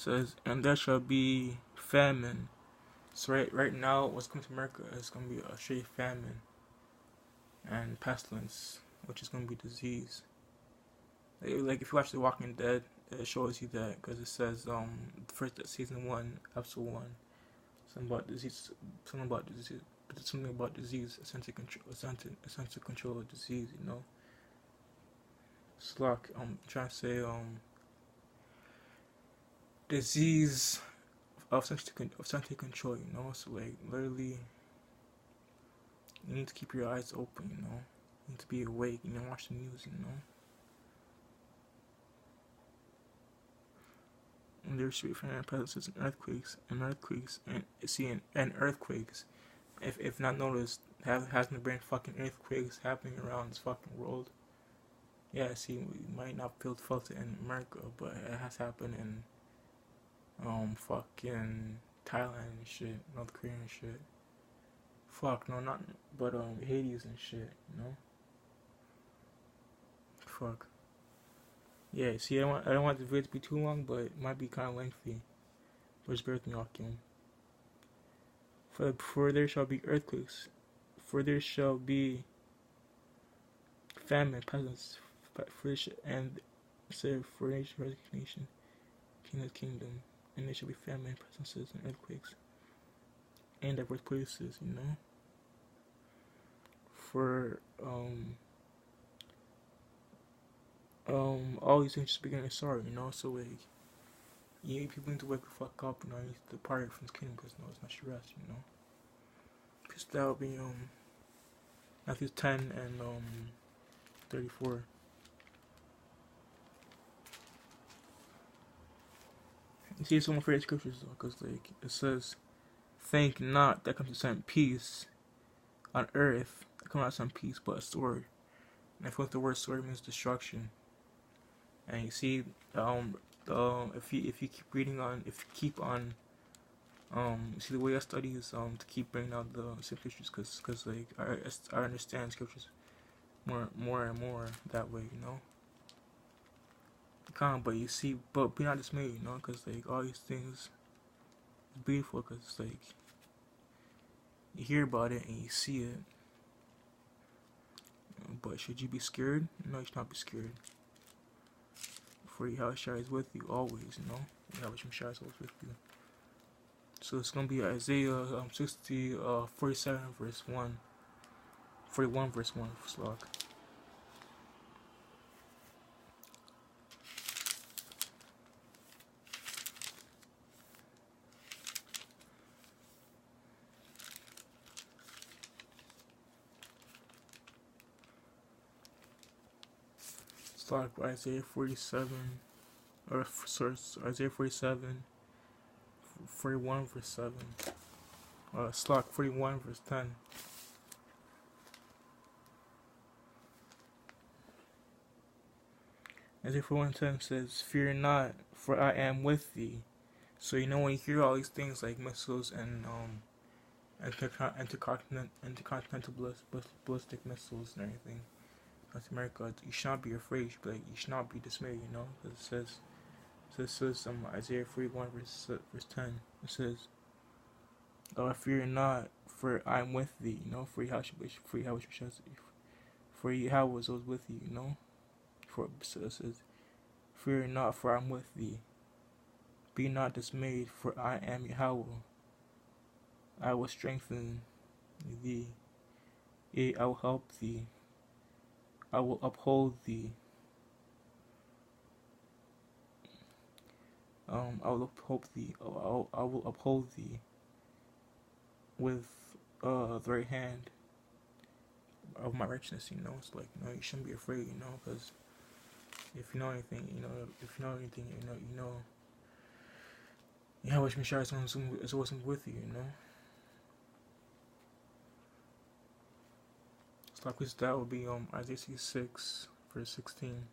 says, and there shall be famine. So right now, what's coming to America is going to be a straight famine and pestilence, which is going to be disease. Like if you watch The Walking Dead, it shows you that because it says first season 1, episode 1, something about disease, something about disease, essential control of disease. You know, it's like trying to say disease of sensory control. You know, so like literally, you need to keep your eyes open. You know, you need to be awake. You know, watch the news. You know. And there should be famine, pests, and earthquakes, and earthquakes. If not noticed, hasn't been fucking earthquakes happening around this fucking world. Yeah, see, we might not felt it in America, but it has happened in fucking Thailand and shit, North Korea and shit. Fuck, no, not, but Hades and shit, you know. Fuck. Yeah, see, I don't want the video to be too long, but it might be kind of lengthy. But just bear with me, Akim. For there shall be earthquakes, for there shall be famine, peasants, and say for nation, kingdom, and there shall be famine, peasants, and earthquakes, and diverse places, you know. For all these things just beginning to start, you know. So like, yeah, people need to wake the fuck up, you know. You need to depart from this kingdom because no, it's not your rest, you know. Because that would be Matthew 10 and 34. You see, it's one of my favorite scriptures though, because like it says, "Think not that comes to send peace on earth, that comes not send peace, but a sword." And I feel like the word sword means destruction. And you see, if you keep reading on, if you keep on, see the way I study is to keep bringing out the scriptures, cause like I understand scriptures more and more that way, you know. But you see, but be not dismayed, you know, cause like all these things is beautiful, cause it's like you hear about it and you see it. But should you be scared? No, you should not be scared. For Yahushua is with you always, you know. Yahushua is always with you. So it's gonna be Isaiah 47 verse 1. 41 verse 1 slug. Slug Isaiah 47 or sorry, Isaiah 47 41 verse 7. Slug 41 verse 10. Isaiah 41:10 says, "Fear not, for I am with thee." So you know when you hear all these things like missiles and intercontinental ballistic missiles and everything, North America, you should not be afraid. You should not be dismayed. You know, because it says Isaiah 41 verse 10. It says, "Fear not, for I am with thee." You know, for Yahweh was with you. You know, so it says, "Fear not, for I am with thee. Be not dismayed, for I am Yahweh. I will strengthen thee. Yea, I will help thee. I will uphold thee. I will uphold thee. I will uphold thee with the right hand of my righteousness." You know, it's like, no, you shouldn't be afraid. You know, because if you know anything, you know. Yahweh Shemashai is always with you. You know. So like that would be Isaiah 6 verse 16.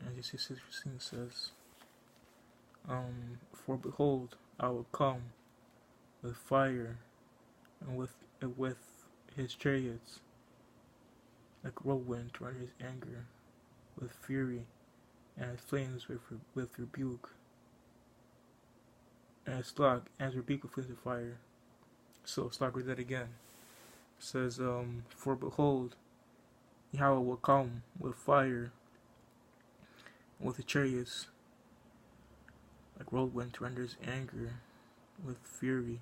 Isaiah 6 verse 16 says, "For behold, I will come with fire, and with his chariots, like whirlwind to render his anger, with fury, and his flames with rebuke. and Slack as rebuke with flames of fire. So Slack read that again. It says, for behold, Yahweh will come with fire, with the chariots, like whirlwind to render his anger with fury,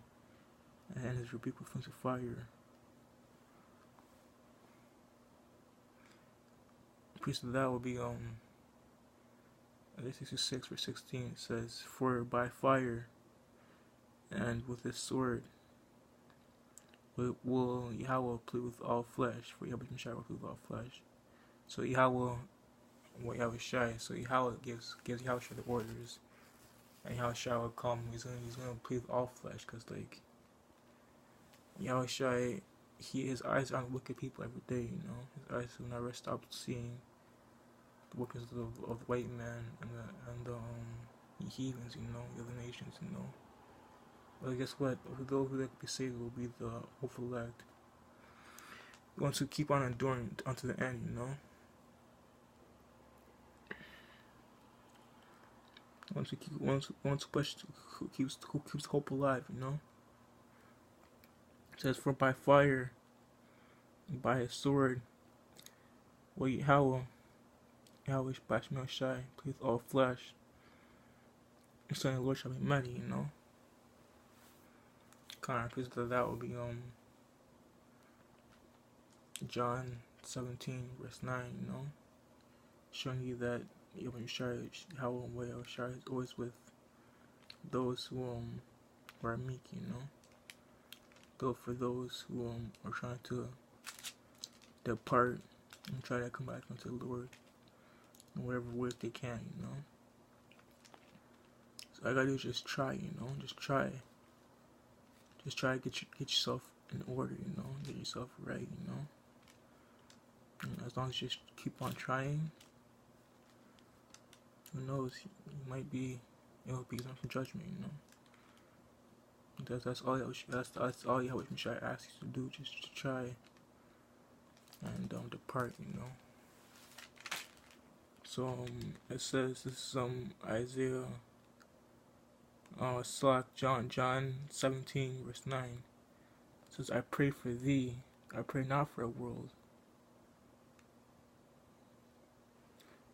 and his rebuke with flames of fire. The priest of that will be Isaiah 66 verse 16. It says, for by fire and with his sword will Yahweh plead with all flesh, for Yahweh Shai will plead with all flesh. So Yahweh, Yahweh Shai, so Yahweh gives Yahweh Shai the orders, and Yahweh Shai will come. He's gonna plead with all flesh, cause like Yahweh Shai, his eyes are on wicked people every day. You know, his eyes will never stop seeing the workers of the white man and the heathens. You know, the other nations. You know. But guess what? Those who be saved will be the hopeful elect. The ones who keep on enduring unto the end, you know. Who keeps hope alive, you know. It says, for by fire, and by his sword, will Yahweh Bashmel Shai, please all flesh. And so the Lord shall be mighty, you know. Kind of proof that will be John 17 verse 9, you know, showing you that Yahweh Shai, how Yahweh Shai is always with those who are meek, you know. Though for those who are trying to depart and try to come back unto the Lord in whatever way they can, you know. So all I gotta do is just try, you know, just try to get yourself in order, you know, get yourself right, you know. And as long as you just keep on trying, who knows, it will be some judgment, you know. That's all Yahweh Shai asks you to do, just to try and depart, you know. So it says, this is Isaiah John 17 verse 9. It says, I pray for thee, I pray not for a world,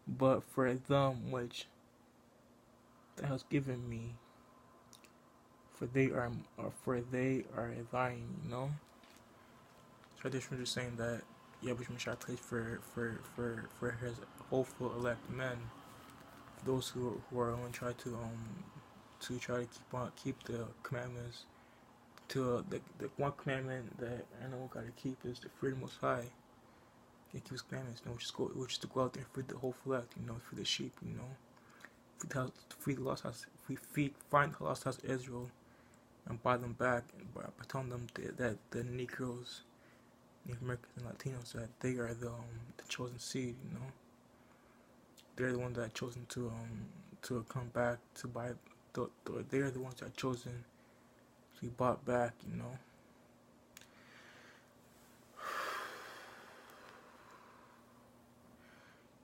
but for them which thou hast given me, for they are thine, you know. So this was just saying that Yahweh Shai prays for his hopeful elect men, those who are going to try to keep the commandments. To the one commandment that I know we gotta keep is the fear of the Most High. You keep His commandments, you know, which is to go out there and feed the whole flock, you know, feed the sheep, you know, feed the lost house, find the lost house of Israel, and buy them back, and by telling them that the Negroes, Native Americans, and Latinos, that they are the chosen seed, you know. They're the ones that are chosen to come back to buy. They're the ones that are chosen to be bought back, you know.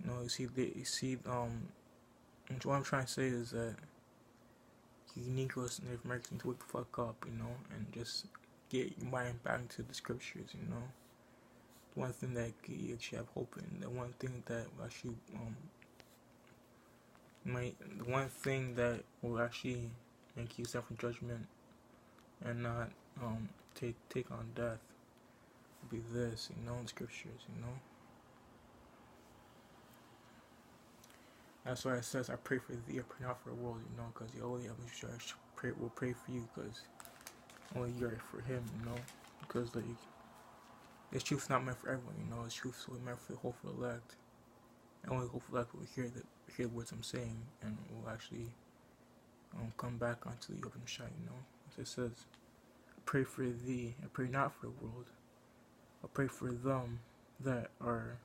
You know, what I'm trying to say is that you Negroes and Native Americans need to wake the fuck up, you know, and just get your mind back into the scriptures, you know. The one thing that you actually have hope in, the one thing that will actually the one thing that will actually make you stand from judgment and not take on death will be this, you know, in scriptures, you know. That's why it says, I pray for thee, I pray not for the world, you know, because the only will pray for you, because only you are for him, you know, because like, this truth's not meant for everyone, you know, this truth's only meant for the hopeful elect, and only hopeful elect will hear the words I'm saying, and will actually come back onto the open shine, you know. As it says, I pray for thee, I pray not for the world, I pray for them that are